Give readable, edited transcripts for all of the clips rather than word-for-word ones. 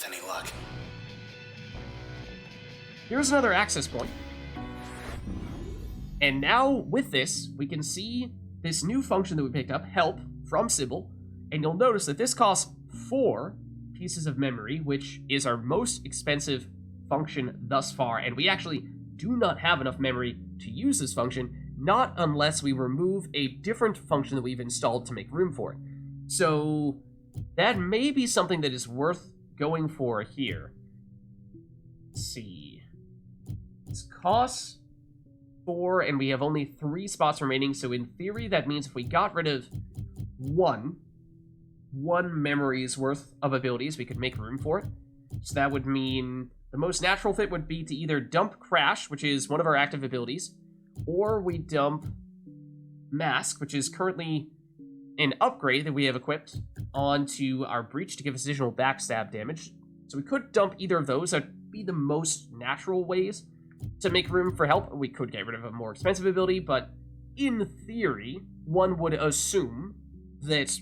With any luck. Here's another access point. And now, with this, we can see this new function that we picked up, help, from Sybil, and you'll notice that this costs 4 pieces of memory, which is our most expensive function thus far, and we actually do not have enough memory to use this function, not unless we remove a different function that we've installed to make room for it. So that may be something that is worth going for here. Let's see. This costs 4, and we have only 3 spots remaining, so in theory that means if we got rid of one memory's worth of abilities, we could make room for it. So that would mean the most natural fit would be to either dump Crash, which is one of our active abilities, or we dump Mask, which is currently an upgrade that we have equipped, onto our Breach to give us additional backstab damage. So we could dump either of those. That'd be the most natural ways to make room for help. We could get rid of a more expensive ability, but in theory, one would assume that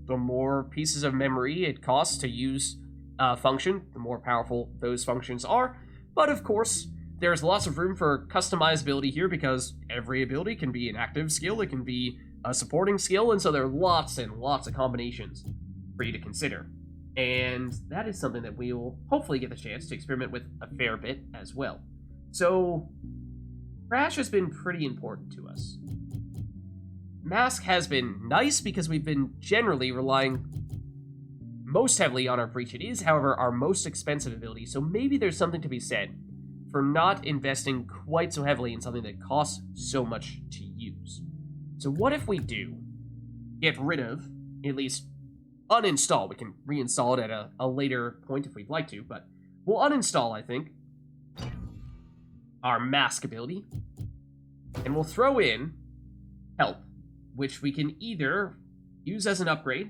the more pieces of memory it costs to use a function, the more powerful those functions are. But of course, there's lots of room for customizability here because every ability can be an active skill, it can be a supporting skill, and so there are lots and lots of combinations for you to consider. And that is something that we will hopefully get the chance to experiment with a fair bit as well. So, Crash has been pretty important to us. Mask has been nice because we've been generally relying most heavily on our Breach. It is, however, our most expensive ability, so maybe there's something to be said for not investing quite so heavily in something that costs so much to use. So what if we do get rid of, at least uninstall, we can reinstall it at a later point if we'd like to, but we'll uninstall, I think, our Mask ability, and we'll throw in Help, which we can either use as an upgrade,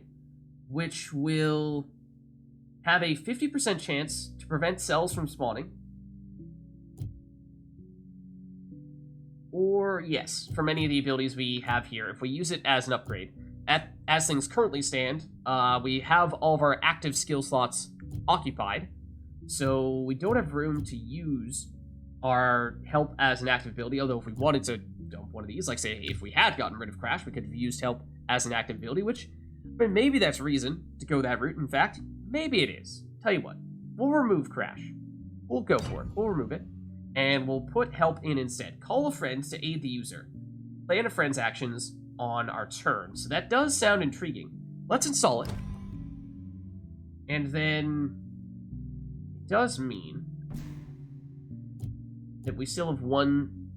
which will have a 50% chance to prevent cells from spawning, or, yes, from any of the abilities we have here, if we use it as an upgrade. As things currently stand, we have all of our active skill slots occupied, so we don't have room to use our Help as an active ability, although if we wanted to dump one of these, like say if we had gotten rid of Crash, we could have used Help as an active ability, which, I mean, maybe that's reason to go that route. In fact, maybe it is. Tell you what, we'll remove Crash. We'll go for it. We'll remove it, and we'll put Help in instead. Call a friend to aid the user. Plan a friend's actions on our turn. So that does sound intriguing. Let's install it. And then it does mean that we still have one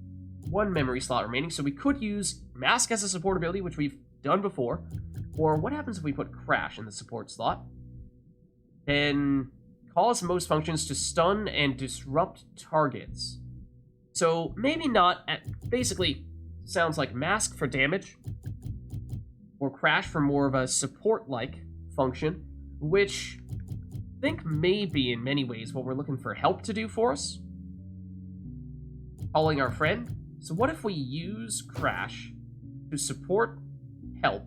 memory slot remaining, so we could use Mask as a support ability, which we've done before. Or what happens if we put Crash in the support slot? Then cause most functions to stun and disrupt targets. So maybe not basically sounds like Mask for damage, or Crash for more of a support-like function, which I think may be in many ways what we're looking for Help to do for us. Calling our friend. So what if we use Crash to support Help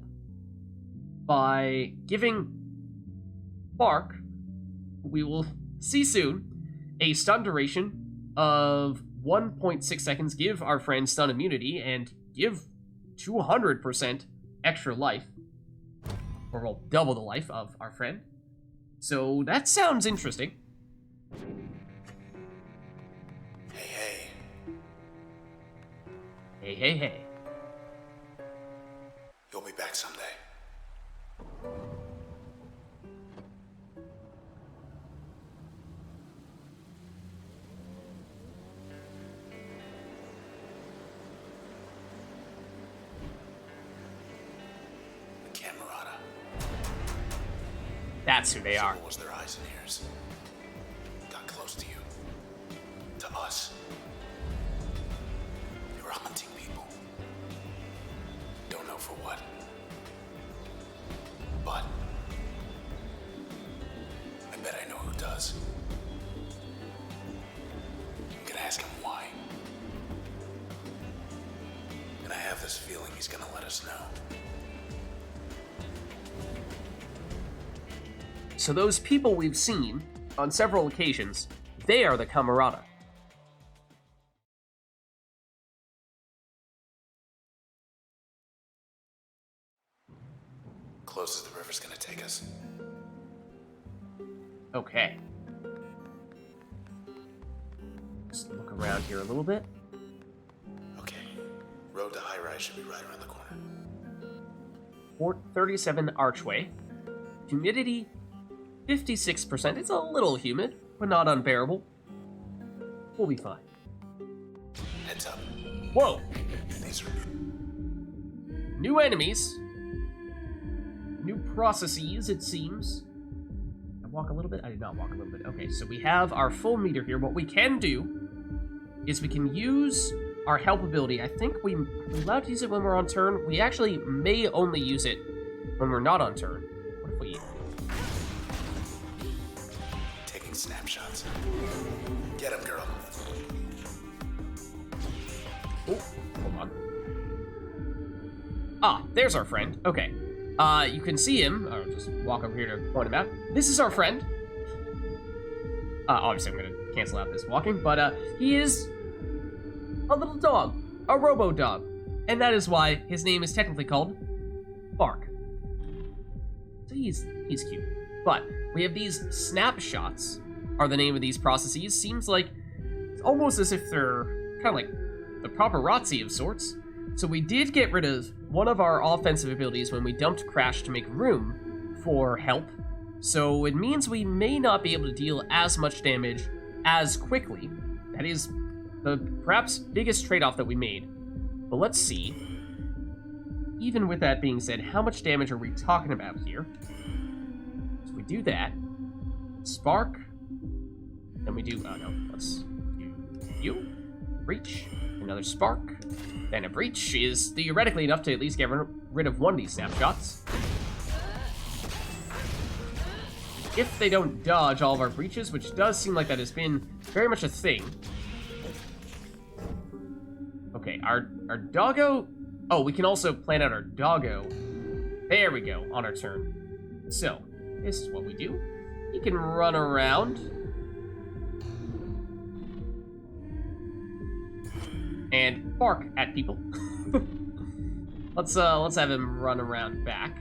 by giving Bark, we will see soon, a stun duration of 1.6 seconds, give our friend stun immunity, and give 200% extra life, or we'll double the life of our friend. So that sounds interesting. Hey. You'll be back someday. The Camerata. That's who they are. Sybil was their eyes and ears. Got close to you. To us. They were hunting people. Don't know for what. But I bet I know who does. I'm gonna ask him why. And I have this feeling he's gonna let us know. So those people we've seen on several occasions, they are the Camerata. Close as the river's gonna take us. Okay. Just look around here a little bit. Okay. Road to high rise should be right around the corner. Port 37 archway. Humidity 56%. It's a little humid, but not unbearable. We'll be fine. Heads up. Whoa! These are New enemies. New processes, it seems. I walk a little bit? I did not walk a little bit. Okay, so we have our full meter here. What we can do is we can use our help ability. I think we're allowed to use it when we're on turn. We actually may only use it when we're not on turn. What if we... taking snapshots. Get him, girl. Oh, hold on. Ah, there's our friend. Okay. You can see him. I'll just walk over here to point him out. This is our friend. Obviously, I'm going to cancel out this walking, but he is a little dog, a robo-dog, and that is why his name is technically called Bark. So he's cute. But we have these snapshots are the name of these processes. Seems like it's almost as if they're kind of like the paparazzi of sorts. So we did get rid of one of our offensive abilities when we dumped Crash to make room for help. So it means we may not be able to deal as much damage as quickly. That is the perhaps biggest trade-off that we made. But let's see. Even with that being said, how much damage are we talking about here? So we do that. Spark. Then we do, no, let's do you. Breach. Another spark. Then a breach is theoretically enough to at least get rid of one of these snapshots. If they don't dodge all of our breaches, which does seem like that has been very much a thing. Okay, our doggo... Oh, we can also plan out our doggo. There we go, on our turn. So, this is what we do. He can run around. And bark at people. Let's have him run around back.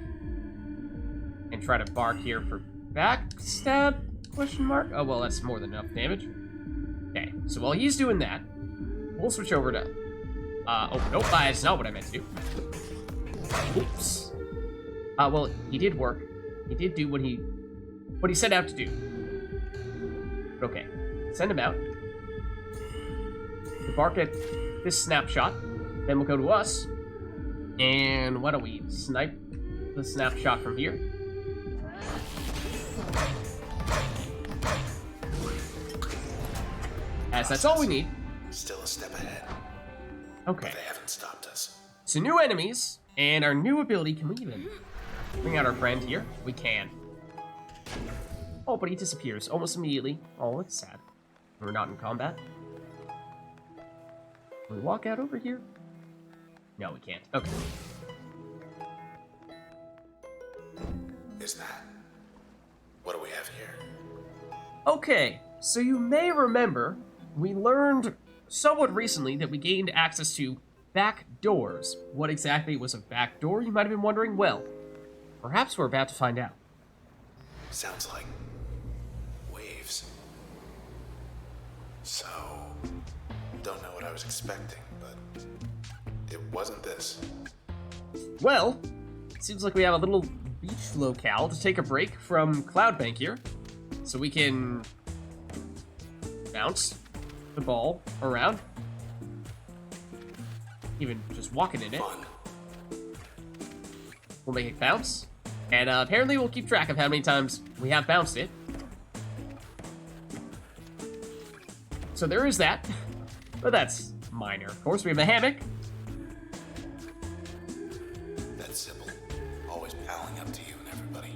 And try to bark here for backstab? Question mark? Oh, well, that's more than enough damage. Okay, so while he's doing that, we'll switch over to... oh, nope, that's not what I meant to do. Oops. Well, he did work. He did do what he set out to do. Okay, send him out. To bark at this snapshot. Then we'll go to us. And why don't we snipe the snapshot from here? As that's all we need. Still a step ahead. Okay. But they haven't stopped us. So new enemies and our new ability. Can we even bring out our friend here? We can. Oh, but he disappears almost immediately. Oh, that's sad. We're not in combat. Can we walk out over here? No, we can't. Okay. Is that? What do we have here? Okay, so you may remember we learned somewhat recently that we gained access to back doors. What exactly was a back door, you might have been wondering? Well, perhaps we're about to find out. Sounds like waves. So, don't know what I was expecting, but it wasn't this. Well, it seems like we have a little beach locale to take a break from Cloudbank here. So we can bounce the ball around. Even just walking in it. Fun. We'll make it bounce. And apparently we'll keep track of how many times we have bounced it. So there is that. But that's minor. Of course, we have a hammock. That's Sybil. Always palling up to you and everybody.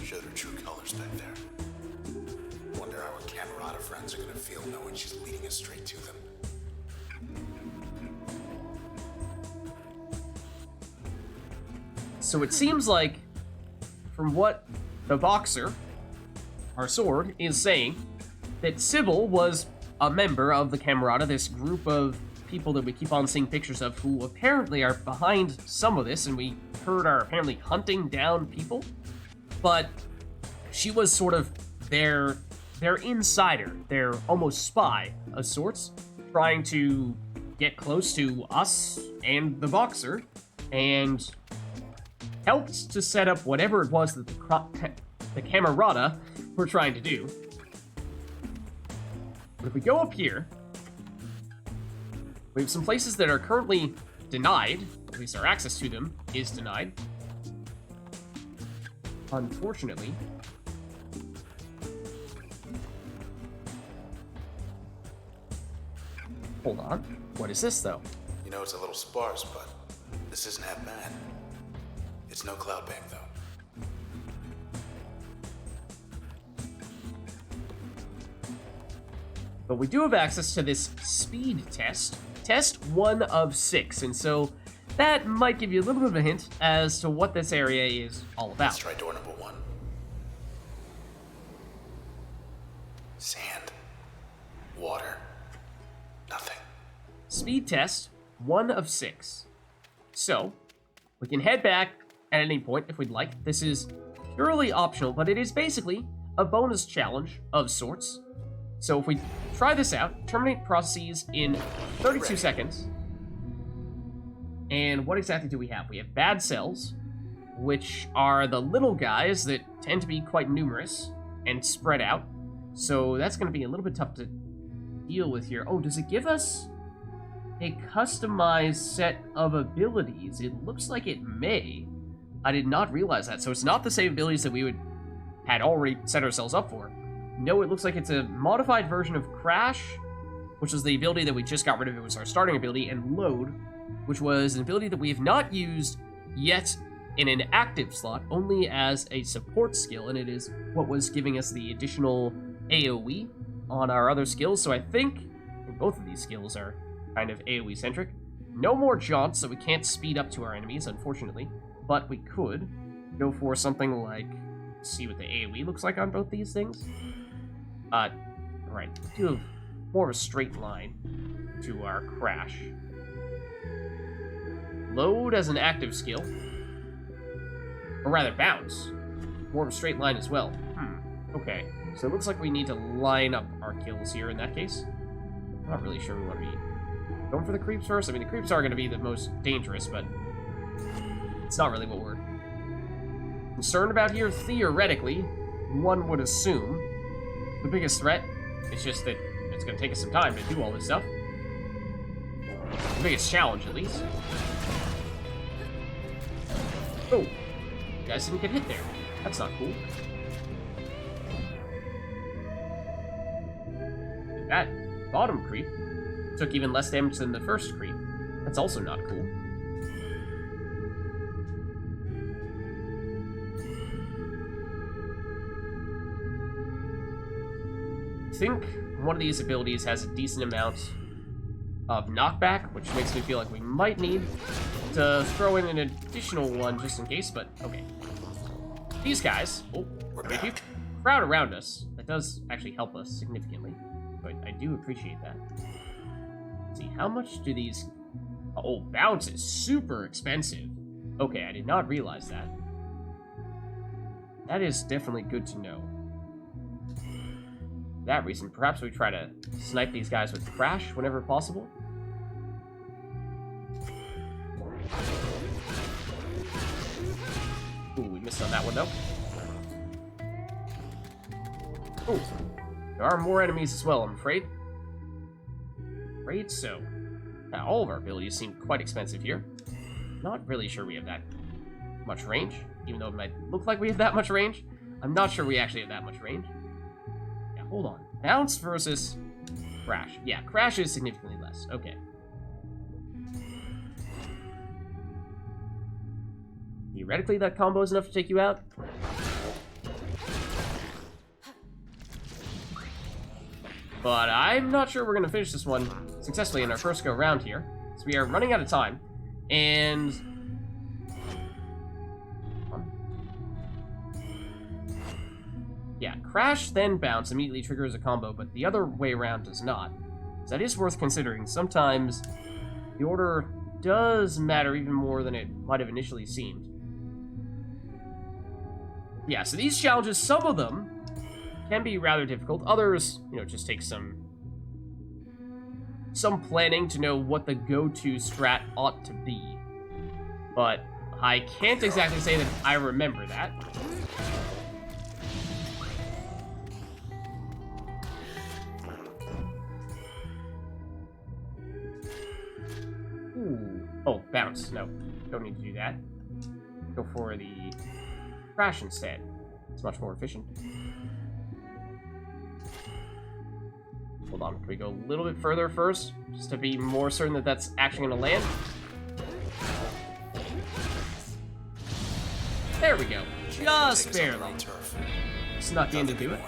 Showed her true colors back there. Wonder how our Camerata friends are gonna feel knowing she's leading us straight to them. So it seems like, from what the boxer our sword, is saying that Sybil was a member of the Camerata, this group of people that we keep on seeing pictures of who apparently are behind some of this, and we heard are apparently hunting down people. But she was sort of their insider, their almost spy of sorts, trying to get close to us and the Boxer, and helped to set up whatever it was that the Camerata were trying to do. But if we go up here, we have some places that are currently denied, at least our access to them is denied. Unfortunately. Hold on. What is this, though? You know, it's a little sparse, but this isn't half bad. It's no cloud bank, though. But we do have access to this speed test. Test 1 of 6, and so that might give you a little bit of a hint as to what this area is all about. Let's try door number 1. Sand. Water. Nothing. Speed test 1 of 6. So, we can head back at any point if we'd like. This is purely optional, but it is basically a bonus challenge of sorts. So if we try this out, terminate processes in 32 seconds. And what exactly do we have? We have bad cells, which are the little guys that tend to be quite numerous and spread out. So that's going to be a little bit tough to deal with here. Oh, does it give us a customized set of abilities? It looks like it may. I did not realize that. So it's not the same abilities that we had already set ourselves up for. No, it looks like it's a modified version of Crash, which was the ability that we just got rid of. It was our starting ability, and Load, which was an ability that we have not used yet in an active slot, only as a support skill, and it is what was giving us the additional AoE on our other skills. So I think both of these skills are kind of AoE-centric. No more jaunts, so we can't speed up to our enemies, unfortunately, but we could go for something like, let's see what the AoE looks like on both these things. Right, do have more of a straight line to our Crash. Load as an active skill. Or rather, Bounce. More of a straight line as well. Okay. So it looks like we need to line up our kills here in that case. I'm not really sure we want to be going for the creeps first. I mean, the creeps are going to be the most dangerous, but it's not really what we're concerned about here. Theoretically, one would assume the biggest threat is just that it's going to take us some time to do all this stuff. The biggest challenge, at least. Oh, you guys didn't get hit there. That's not cool. That bottom creep took even less damage than the first creep. That's also not cool. I think one of these abilities has a decent amount of knockback, which makes me feel like we might need to throw in an additional one just in case, but okay. These guys, if you crowd around us, that does actually help us significantly. But I do appreciate that. Let's see, how much do these... Oh, Bounce is super expensive. Okay, I did not realize that. That is definitely good to know. For that reason, perhaps we try to snipe these guys with Crash whenever possible. Ooh, we missed on that one, though. Ooh. There are more enemies as well, I'm afraid. Afraid so. Now, all of our abilities seem quite expensive here. Not really sure we have that much range, even though it might look like we have that much range. I'm not sure we actually have that much range. Yeah, hold on. Bounce versus Crash. Yeah, Crash is significantly less. Okay. Theoretically, that combo is enough to take you out. But I'm not sure we're going to finish this one successfully in our first go around here. So we are running out of time. And... yeah, crash then bounce immediately triggers a combo, but the other way around does not. So that is worth considering. Sometimes the order does matter even more than it might have initially seemed. Yeah, so these challenges, some of them can be rather difficult. Others, just take some planning to know what the go-to strat ought to be. But I can't exactly say that I remember that. Ooh. Oh, bounce. No, don't need to do that. Go for the crash instead. It's much more efficient. Hold on, can we go a little bit further first? Just to be more certain that that's actually going to land. There we go. Just barely. Snuck in to do it.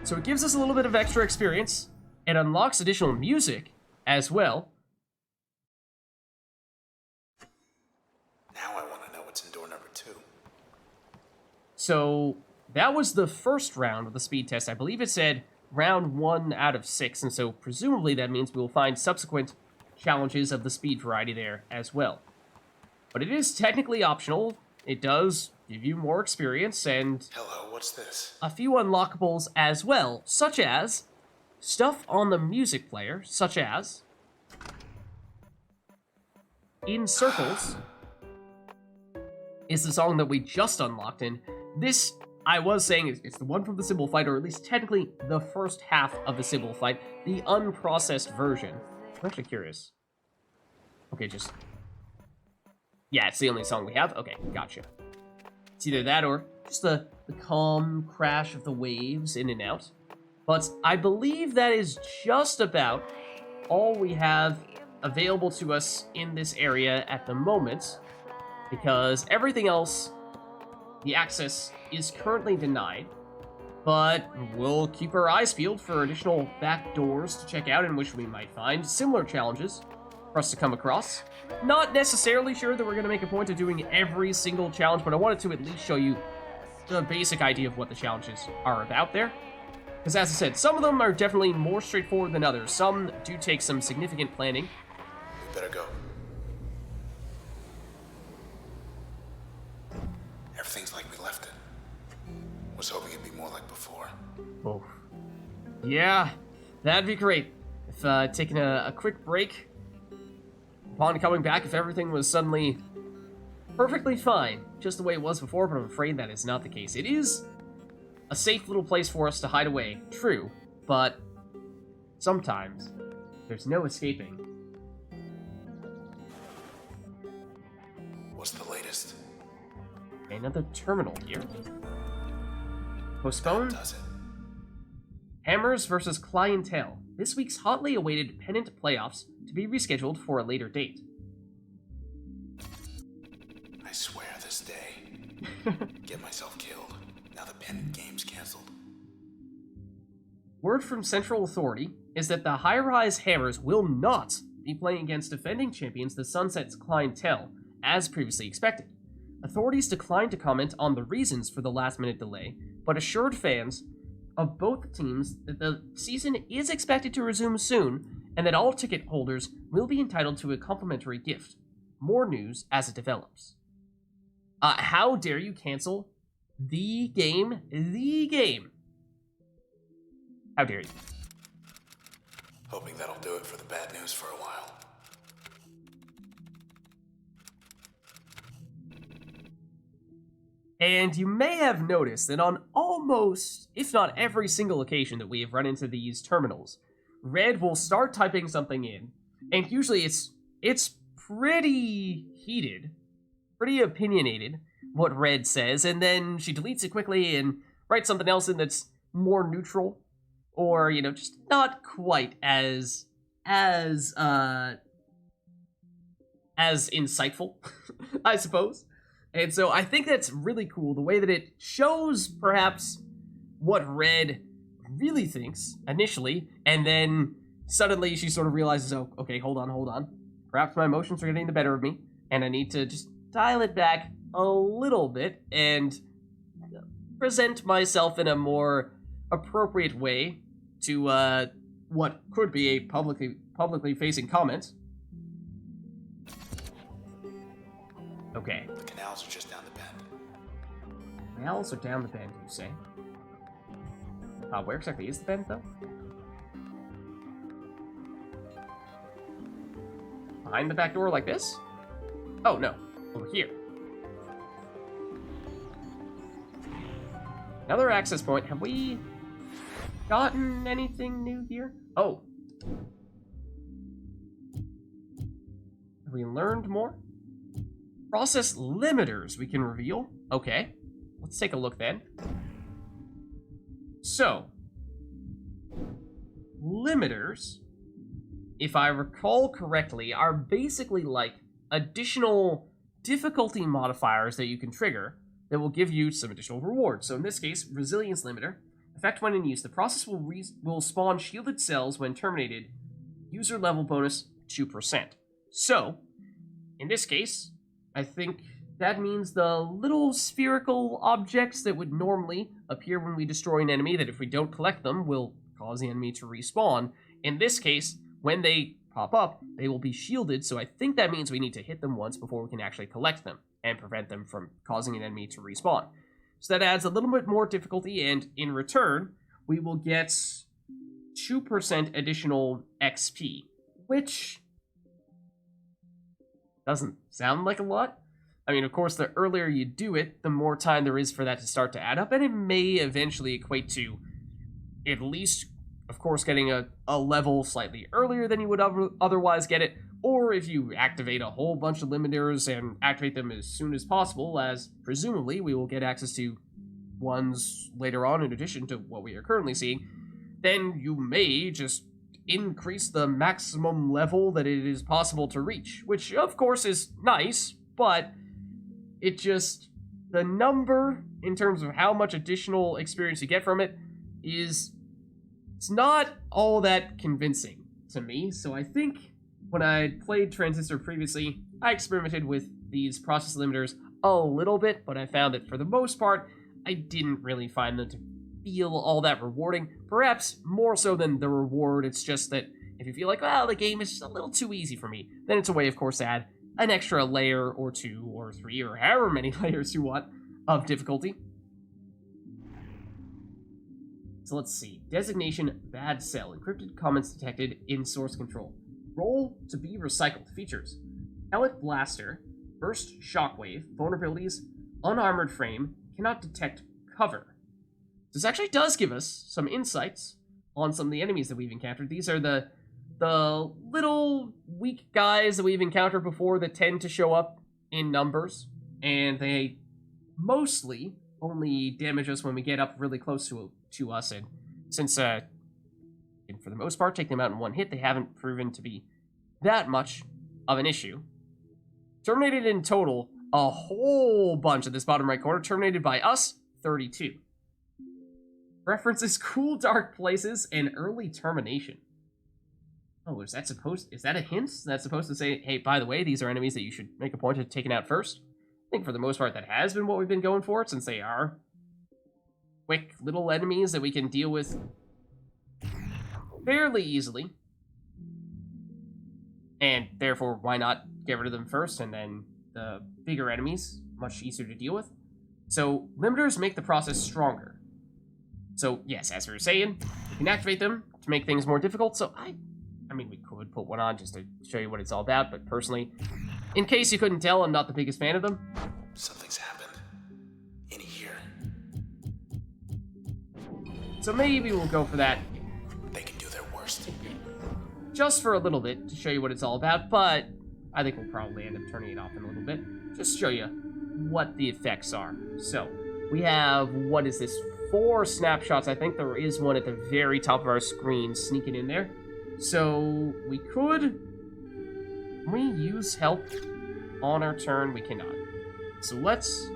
So it gives us a little bit of extra experience. It unlocks additional music as well. Now I want to know what's in door number 2. So that was the first round of the speed test. I believe it said round 1 out of 6, and so presumably that means we will find subsequent challenges of the speed variety there as well. But it is technically optional. It does give you more experience and Hello, what's this? a few unlockables as well, such as stuff on the music player, such as In Circles is the song that we just unlocked, and this, I was saying, it's the one from the Sybil fight, or at least technically the first half of the Sybil fight, the unprocessed version. I'm actually curious. Okay, yeah, it's the only song we have. Okay, gotcha. It's either that or just the calm crash of the waves in and out. But I believe that is just about all we have available to us in this area at the moment, because everything else, the access is currently denied, but we'll keep our eyes peeled for additional back doors to check out in which we might find similar challenges for us to come across. Not necessarily sure that we're going to make a point of doing every single challenge, but I wanted to at least show you the basic idea of what the challenges are about there. Because as I said, some of them are definitely more straightforward than others. Some do take some significant planning. We better go. Everything's like we left it. Was hoping it'd be more like before. Oh. Yeah, that'd be great. If taking a quick break, upon coming back, if everything was suddenly perfectly fine, just the way it was before, but I'm afraid that is not the case. It is a safe little place for us to hide away, true, but sometimes there's no escaping. What's the latest? Another terminal here. Postponed? Does it? Hammers versus Clientele. This week's hotly awaited pennant playoffs to be rescheduled for a later date. I swear this day. Get myself killed. Now the pennant game's canceled. Word from Central Authority is that the high-rise Hammers will not be playing against defending champions the Sunset's Clientele, as previously expected. Authorities declined to comment on the reasons for the last-minute delay, but assured fans of both teams that the season is expected to resume soon, and that all ticket holders will be entitled to a complimentary gift. More news as it develops. How dare you cancel the game? The game. How dare you? Hoping that'll do it for the bad news for a while. And you may have noticed that on almost, if not every single occasion that we have run into these terminals, Red will start typing something in, and usually it's pretty heated, pretty opinionated, what Red says, and then she deletes it quickly and writes something else in that's more neutral, or, just not quite as insightful, I suppose. And so I think that's really cool, the way that it shows perhaps what Red really thinks initially, and then suddenly she sort of realizes, oh, okay, hold on. Perhaps my emotions are getting the better of me, and I need to just dial it back a little bit, and present myself in a more appropriate way to what could be a publicly facing comment. Okay. The canals are just down the bend. Canals are down the bend, you say? Where exactly is the bend, though? Behind the back door like this? Oh, no. Over here. Another access point. Have we gotten anything new here? Oh. Have we learned more? Process limiters we can reveal. Okay. Let's take a look then. So, limiters, if I recall correctly, are basically like additional difficulty modifiers that you can trigger that will give you some additional rewards. So in this case, resilience limiter. Effect when in use. The process will spawn shielded cells when terminated. User level bonus 2%. So, in this case, I think that means the little spherical objects that would normally appear when we destroy an enemy, that if we don't collect them, will cause the enemy to respawn. In this case, when they pop up, they will be shielded, so I think that means we need to hit them once before we can actually collect them and prevent them from causing an enemy to respawn. So that adds a little bit more difficulty, and in return, we will get 2% additional XP, which doesn't sound like a lot. I mean, of course, the earlier you do it, the more time there is for that to start to add up, and it may eventually equate to at least, of course, getting a level slightly earlier than you would otherwise get it, or if you activate a whole bunch of limiters and activate them as soon as possible, as presumably we will get access to ones later on in addition to what we are currently seeing, then you may just increase the maximum level that it is possible to reach, which of course is nice, but it just, the number in terms of how much additional experience you get from it is, it's not all that convincing to me. So I think when I played Transistor previously, I experimented with these process limiters a little bit, but I found that for the most part, I didn't really find them to feel all that rewarding. Perhaps more so than the reward, it's just that if you feel like, well, the game is just a little too easy for me, then it's a way, of course, to add an extra layer or 2 or 3 or however many layers you want of difficulty. So let's see. Designation bad cell. Encrypted comments detected in source control. Roll to be recycled. Features. Pellet blaster. Burst shockwave. Vulnerabilities. Unarmored frame. Cannot detect cover. This actually does give us some insights on some of the enemies that we've encountered. These are the little weak guys that we've encountered before that tend to show up in numbers, and they mostly only damage us when we get up really close to us, and since and for the most part take them out in one hit, they haven't proven to be that much of an issue. Terminated in total, a whole bunch at this bottom right corner, terminated by us, 32. References cool dark places and early termination. Oh, is that a hint? That's supposed to say, hey, by the way, these are enemies that you should make a point of taking out first? I think for the most part that has been what we've been going for, since they are quick little enemies that we can deal with fairly easily. And therefore, why not get rid of them first, and then the bigger enemies, much easier to deal with. So, limiters make the process stronger. So, yes, as we were saying, we can activate them to make things more difficult, so I mean, we could put one on just to show you what it's all about, but personally, in case you couldn't tell, I'm not the biggest fan of them. Something's happened. In here. So maybe we'll go for that. They can do their worst. Just for a little bit, to show you what it's all about, but I think we'll probably end up turning it off in a little bit. Just to show you what the effects are. So, we have, what is this, 4 snapshots. I think there is one at the very top of our screen sneaking in there. So, we could... Can we use help on our turn? We cannot. So let's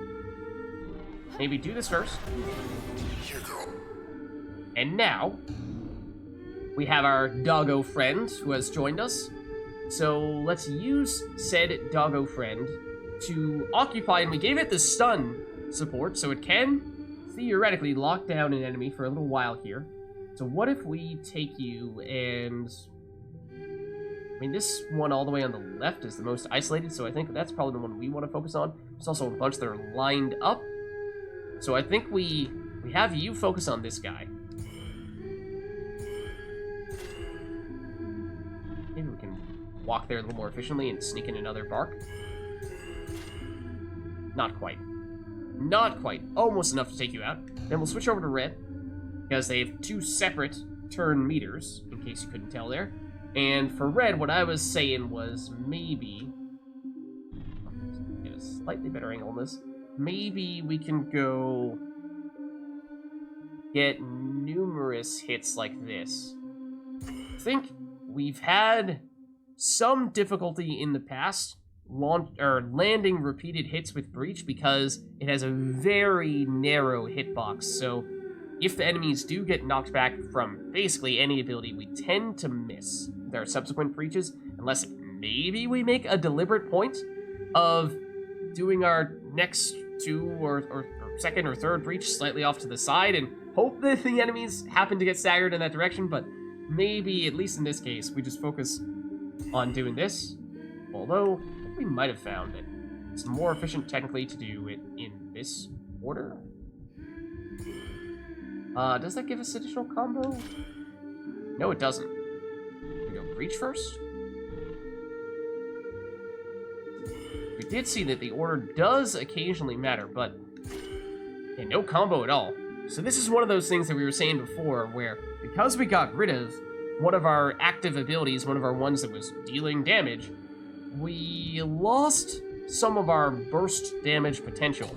maybe do this first. Here, girl. And now, we have our doggo friend who has joined us. So let's use said doggo friend to occupy, and we gave it the stun support, so it can theoretically lock down an enemy for a little while here. So what if we take you and... I mean, this one all the way on the left is the most isolated, so I think that's probably the one we want to focus on. There's also a bunch that are lined up. So I think we have you focus on this guy. Maybe we can walk there a little more efficiently and sneak in another bark. Not quite. Not quite. Almost enough to take you out. Then we'll switch over to red, because they have 2 separate turn meters, in case you couldn't tell there. And for red, what I was saying was maybe... get a slightly better angle on this. Maybe we can go... get numerous hits like this. I think we've had some difficulty in the past landing repeated hits with Breach because it has a very narrow hitbox, so if the enemies do get knocked back from basically any ability, we tend to miss their subsequent breaches, unless maybe we make a deliberate point of doing our next 2 or second or third breach slightly off to the side and hope that the enemies happen to get staggered in that direction, but maybe, at least in this case, we just focus on doing this, although we might have found that it's more efficient technically to do it in this order. Does that give us additional combo? No, it doesn't. We go Breach first. We did see that the order does occasionally matter, but yeah, no combo at all. So this is one of those things that we were saying before, where because we got rid of one of our active abilities, one of our ones that was dealing damage, we lost some of our burst damage potential.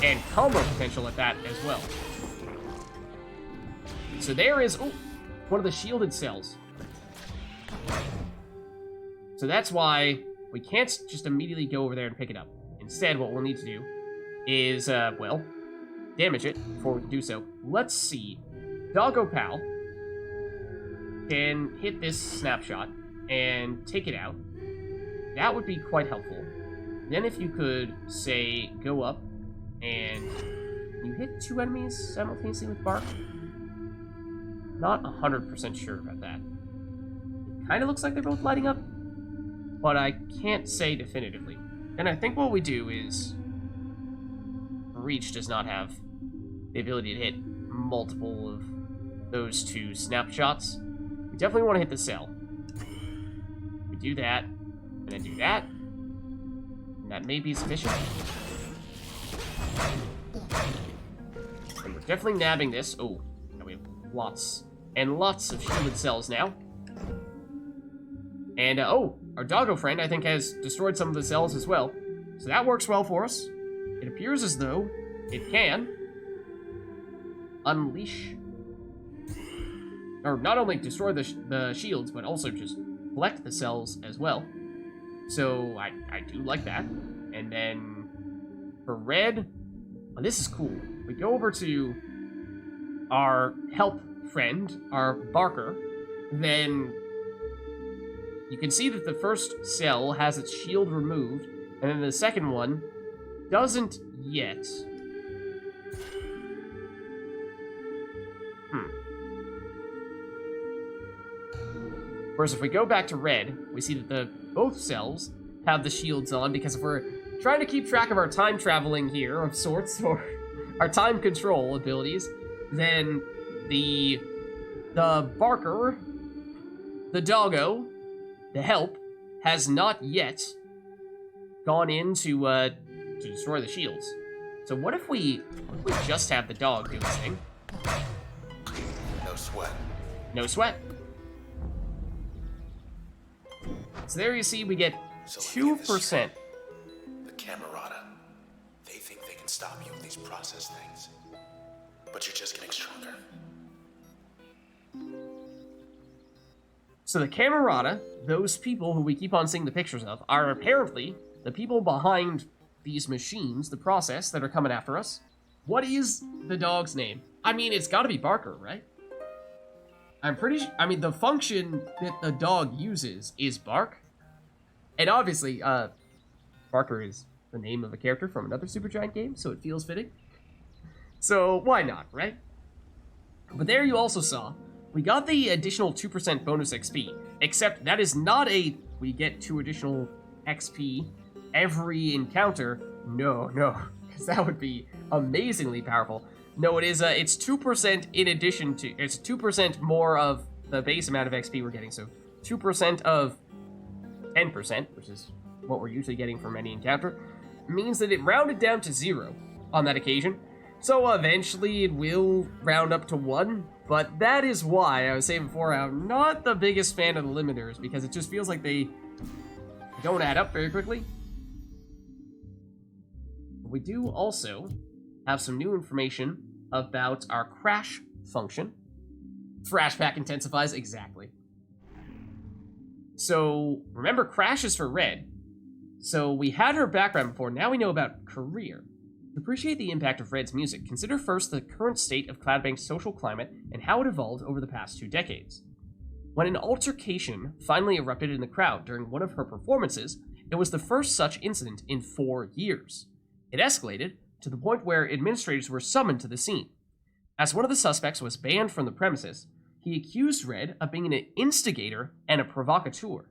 And combo potential at that as well. So there is one of the shielded cells. So that's why we can't just immediately go over there and pick it up. Instead, what we'll need to do is, well, damage it before we can do so. Let's see. Doggo Pal can hit this snapshot and take it out. That would be quite helpful. Then if you could, say, go up and you hit 2 enemies simultaneously with Bark? Not 100% sure about that. It kind of looks like they're both lighting up, but I can't say definitively. And I think what we do is... Reach does not have the ability to hit multiple of those 2 snapshots. We definitely want to hit the cell. We do that, and then do that, and that may be sufficient. And we're definitely nabbing this. Oh, now we have lots and lots of shielded cells now. And, oh, our doggo friend, I think, has destroyed some of the cells as well. So that works well for us. It appears as though it can unleash, or not only destroy the shields, but also just collect the cells as well. So I do like that. And then for red, oh, this is cool. We go over to our help friend, our Barker, then you can see that the first cell has its shield removed, and then the second one doesn't yet. Whereas if we go back to red, we see that both cells have the shields on, because if we're trying to keep track of our time traveling here of sorts, or our time control abilities, then the Barker, the doggo, the help, has not yet gone in to destroy the shields. So what if we just have the dog do this thing? No sweat. No sweat. So there you see we get So let me get this 2%. straight. The Camerata, they think they can stop you with these process things. But you're just getting stronger. So the Camerata, those people who we keep on seeing the pictures of, are apparently the people behind these machines, the process, that are coming after us. What is the dog's name? I mean, it's gotta be Barker, right? I'm pretty sure, I mean, the function that the dog uses is bark. And obviously, Barker is the name of a character from another Supergiant game, so it feels fitting. So why not, right? But there you also saw, we got the additional 2% bonus XP, except that is not we get 2 additional XP every encounter. No, because that would be amazingly powerful. No, it's 2% in addition to, it's 2% more of the base amount of XP we're getting, so 2% of 10%, which is what we're usually getting from any encounter, means that it rounded down to 0 on that occasion. So eventually it will round up to 1, but that is why I was saying before I'm not the biggest fan of the limiters, because it just feels like they don't add up very quickly. We do also have some new information about our crash function. Flashback intensifies, exactly. So remember, crash is for Red. So we had her background before, now we know about career. To appreciate the impact of Red's music, consider first the current state of Cloudbank's social climate and how it evolved over the past 2 decades. When an altercation finally erupted in the crowd during one of her performances, it was the first such incident in 4 years. It escalated to the point where administrators were summoned to the scene. As one of the suspects was banned from the premises, he accused Red of being an instigator and a provocateur.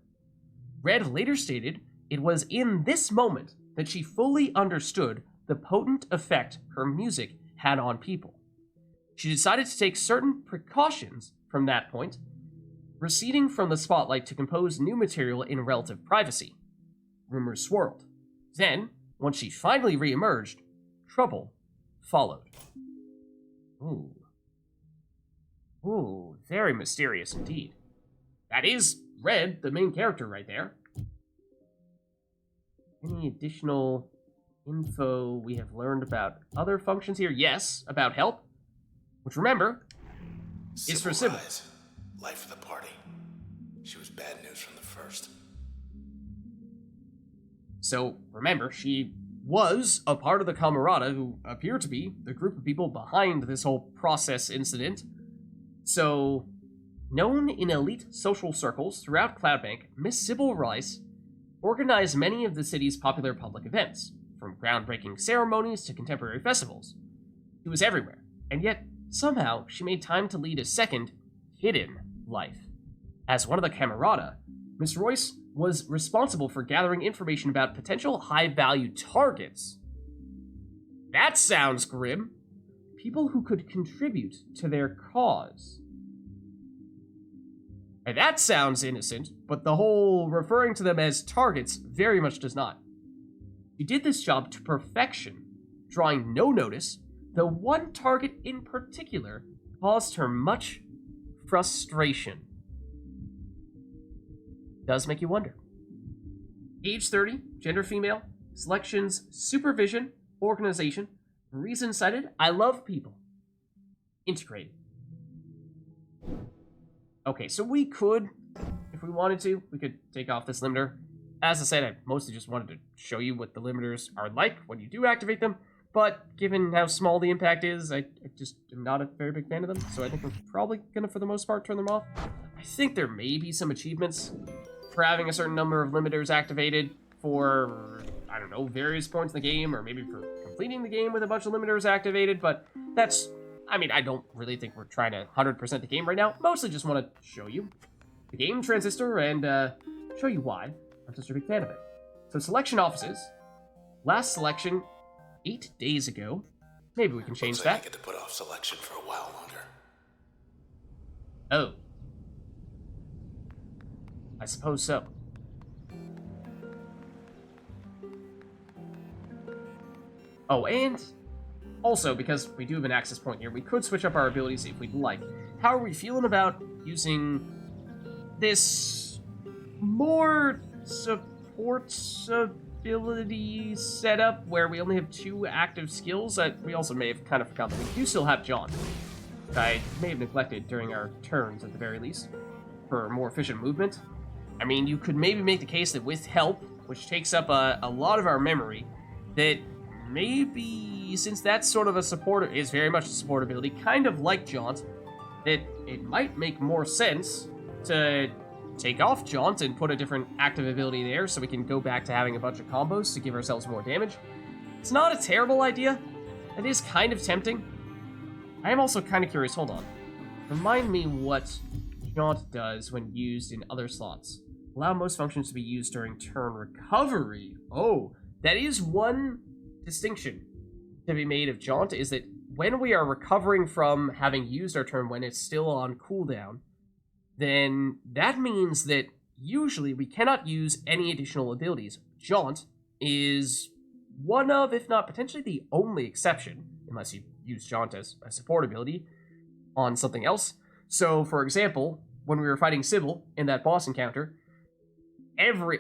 Red later stated it was in this moment that she fully understood the potent effect her music had on people. She decided to take certain precautions from that point, receding from the spotlight to compose new material in relative privacy. Rumors swirled. Then, once she finally re-emerged, trouble followed. Ooh, very mysterious indeed. That is Red, the main character right there. Any additional info we have learned about other functions here? Yes, about help, which remember, is for Sybil. Life of the party. She was bad news from the first. So remember, she was a part of the Camerata, who appear to be the group of people behind this whole process incident. So, known in elite social circles throughout Cloudbank, Miss Sybil Rice organized many of the city's popular public events, from groundbreaking ceremonies to contemporary festivals. She was everywhere, and yet somehow she made time to lead a second, hidden life. As one of the Camerata, Miss Royce was responsible for gathering information about potential high-value targets. That sounds grim. People who could contribute to their cause. And that sounds innocent, but the whole referring to them as targets very much does not. She did this job to perfection, drawing no notice, though one target in particular caused her much frustration. Does make you wonder. Age 30, gender female, selections, supervision, organization, reason cited, I love people. Integrated. Okay, so we could, if we wanted to, we could take off this limiter. As I said, I mostly just wanted to show you what the limiters are like when you do activate them, but given how small the impact is, I just am not a very big fan of them, so I think we're probably gonna, for the most part, turn them off. I think there may be some achievements for having a certain number of limiters activated for, I don't know, various points in the game, or maybe for completing the game with a bunch of limiters activated, but that's, I mean, I don't really think we're trying to 100% the game right now. Mostly just want to show you the game Transistor and show you why I'm such a big fan of it. So selection offices, last selection 8 days ago. Maybe we can change Looks like that. I get to put off selection for a while longer. Oh. I suppose so. Oh, and also, because we do have an access point here, we could switch up our abilities if we'd like. How are we feeling about using this more support ability setup where we only have 2 active skills? We also may have kind of forgotten that we do still have John. I may have neglected during our turns at the very least for more efficient movement. I mean, you could maybe make the case that with help, which takes up a lot of our memory, that maybe, since that's sort of a support, is very much a support ability, kind of like Jaunt, that it might make more sense to take off Jaunt and put a different active ability there so we can go back to having a bunch of combos to give ourselves more damage. It's not a terrible idea. It is kind of tempting, I am also kind of curious. Hold on. Remind me what Jaunt does when used in other slots. Allow most functions to be used during turn recovery. Oh, that is one distinction to be made of Jaunt, is that when we are recovering from having used our turn when it's still on cooldown, then that means that usually we cannot use any additional abilities. Jaunt is one of, if not potentially the only exception, unless you use Jaunt as a support ability on something else. So, for example, when we were fighting Sybil in that boss encounter,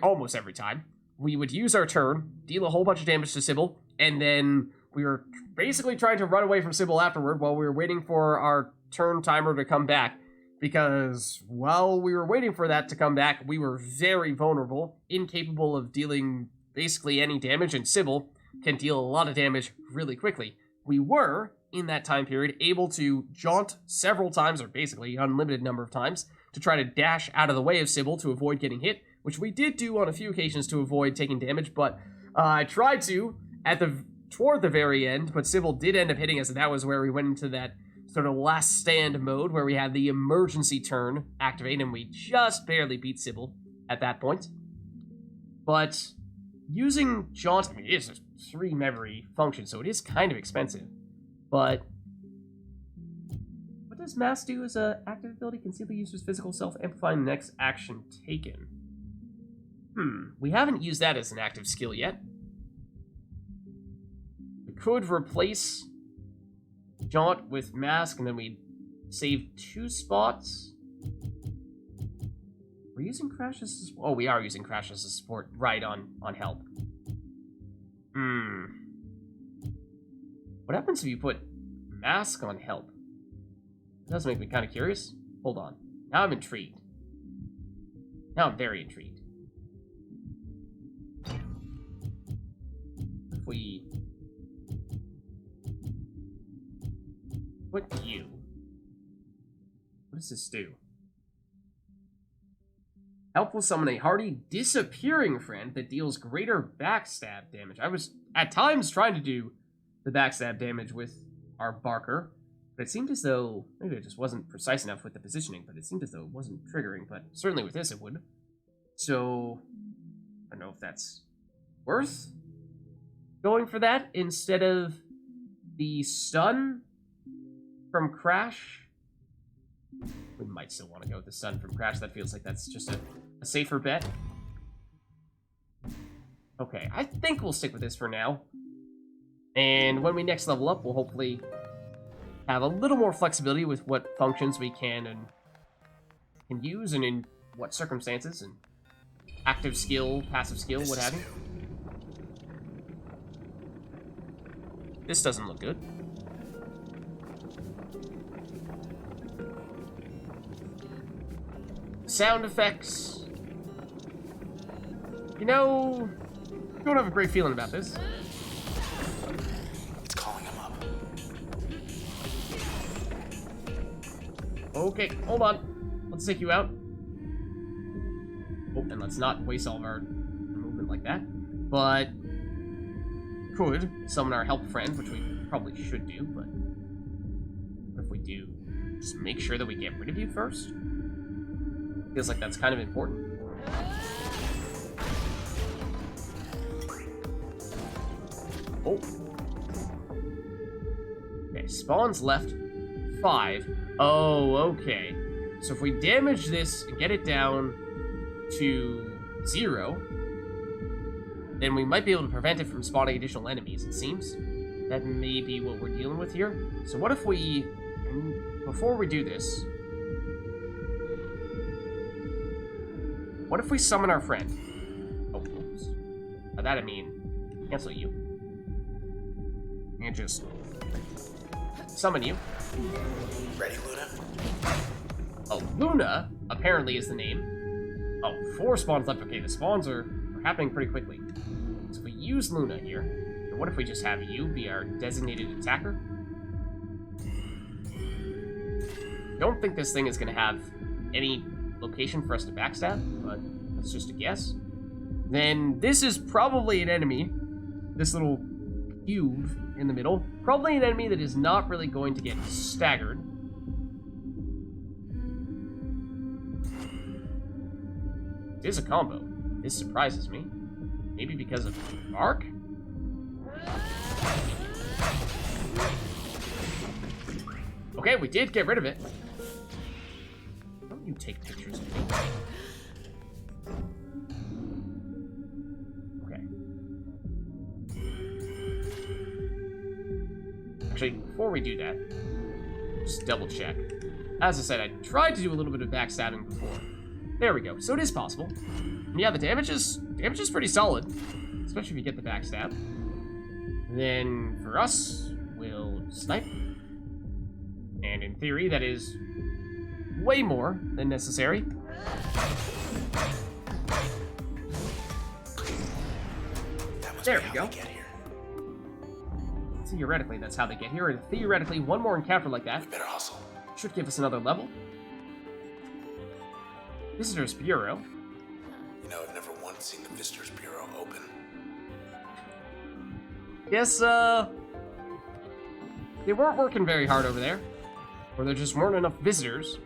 almost every time, we would use our turn, deal a whole bunch of damage to Sybil, and then we were basically trying to run away from Sybil afterward while we were waiting for our turn timer to come back. Because while we were waiting for that to come back, we were very vulnerable, incapable of dealing basically any damage, and Sybil can deal a lot of damage really quickly. We were, in that time period, able to jaunt several times, or basically unlimited number of times, to try to dash out of the way of Sybil to avoid getting hit, which we did do on a few occasions to avoid taking damage, but I tried to toward the very end, but Sybil did end up hitting us, and that was where we went into that sort of last stand mode where we had the emergency turn activate, and we just barely beat Sybil at that point. But using Jaunt, I mean, it is a 3 memory function, so it is kind of expensive. But what does Mass do as an active ability? Conceal the user's physical self, amplifying the next action taken. We haven't used that as an active skill yet. We could replace Jaunt with Mask, and then we save 2 spots. We're using Crash as a support. Oh, we are using Crash as a support right on help. What happens if you put Mask on help? It does make me kind of curious. Hold on. Now I'm intrigued. Now I'm very intrigued. If we put you... What does this do? Help will summon a hardy disappearing friend that deals greater backstab damage. I was at times trying to do the backstab damage with our Barker, but it seemed as though maybe it just wasn't precise enough with the positioning, but it seemed as though it wasn't triggering, but certainly with this it would. So, I don't know if that's worth going for that instead of the stun from Crash. We might still want to go with the stun from Crash. That feels like that's just a safer bet. Okay, I think we'll stick with this for now. And when we next level up, we'll hopefully have a little more flexibility with what functions we can use and in what circumstances, and active skill, passive skill, what have you. This doesn't look good. Sound effects. You know, don't have a great feeling about this. It's calling him up. Okay, hold on. Let's take you out. Oh, and let's not waste all of our movement like that. But could summon our help friend, which we probably should do, but what if we do? Just make sure that we get rid of you first? Feels like that's kind of important. Oh. Okay, spawns left 5. Oh, okay. So if we damage this and get it down to 0, then we might be able to prevent it from spawning additional enemies, it seems. That may be what we're dealing with here. So what if we, before we do this, what if we summon our friend? Oh, oops. By that I mean, cancel you. And just summon you. Ready, Luna? Oh, Luna apparently is the name. Oh, 4 spawns left. Okay, the spawns are happening pretty quickly. So if we use Luna here, then what if we just have you be our designated attacker? Don't think this thing is going to have any location for us to backstab, but that's just a guess. Then this is probably an enemy. This little cube in the middle. Probably an enemy that is not really going to get staggered. It is a combo. This surprises me. Maybe because of arc? Okay, we did get rid of it. Don't you take pictures of me? Okay. Actually, before we do that, just double check. As I said, I tried to do a little bit of backstabbing before. There we go. So it is possible. And yeah, the damage is pretty solid, especially if you get the backstab. Then for us, we'll snipe. And in theory, that is way more than necessary. There we go. Theoretically, that's how they get here. And theoretically, one more encounter like that Better hustle. should give us another level. Visitor's Bureau. You know, I've never once seen the Visitor's Bureau open. Guess, they weren't working very hard over there. Or there just weren't enough visitors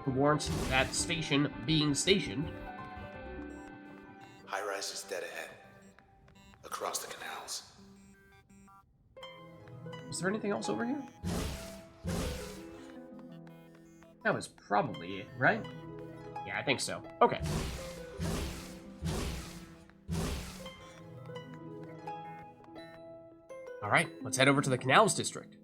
to warrant that station being stationed. High rise is dead ahead. Across the canals. Is there anything else over here? That was probably it, right? Yeah, I think so. Okay. Alright, let's head over to the Canals District.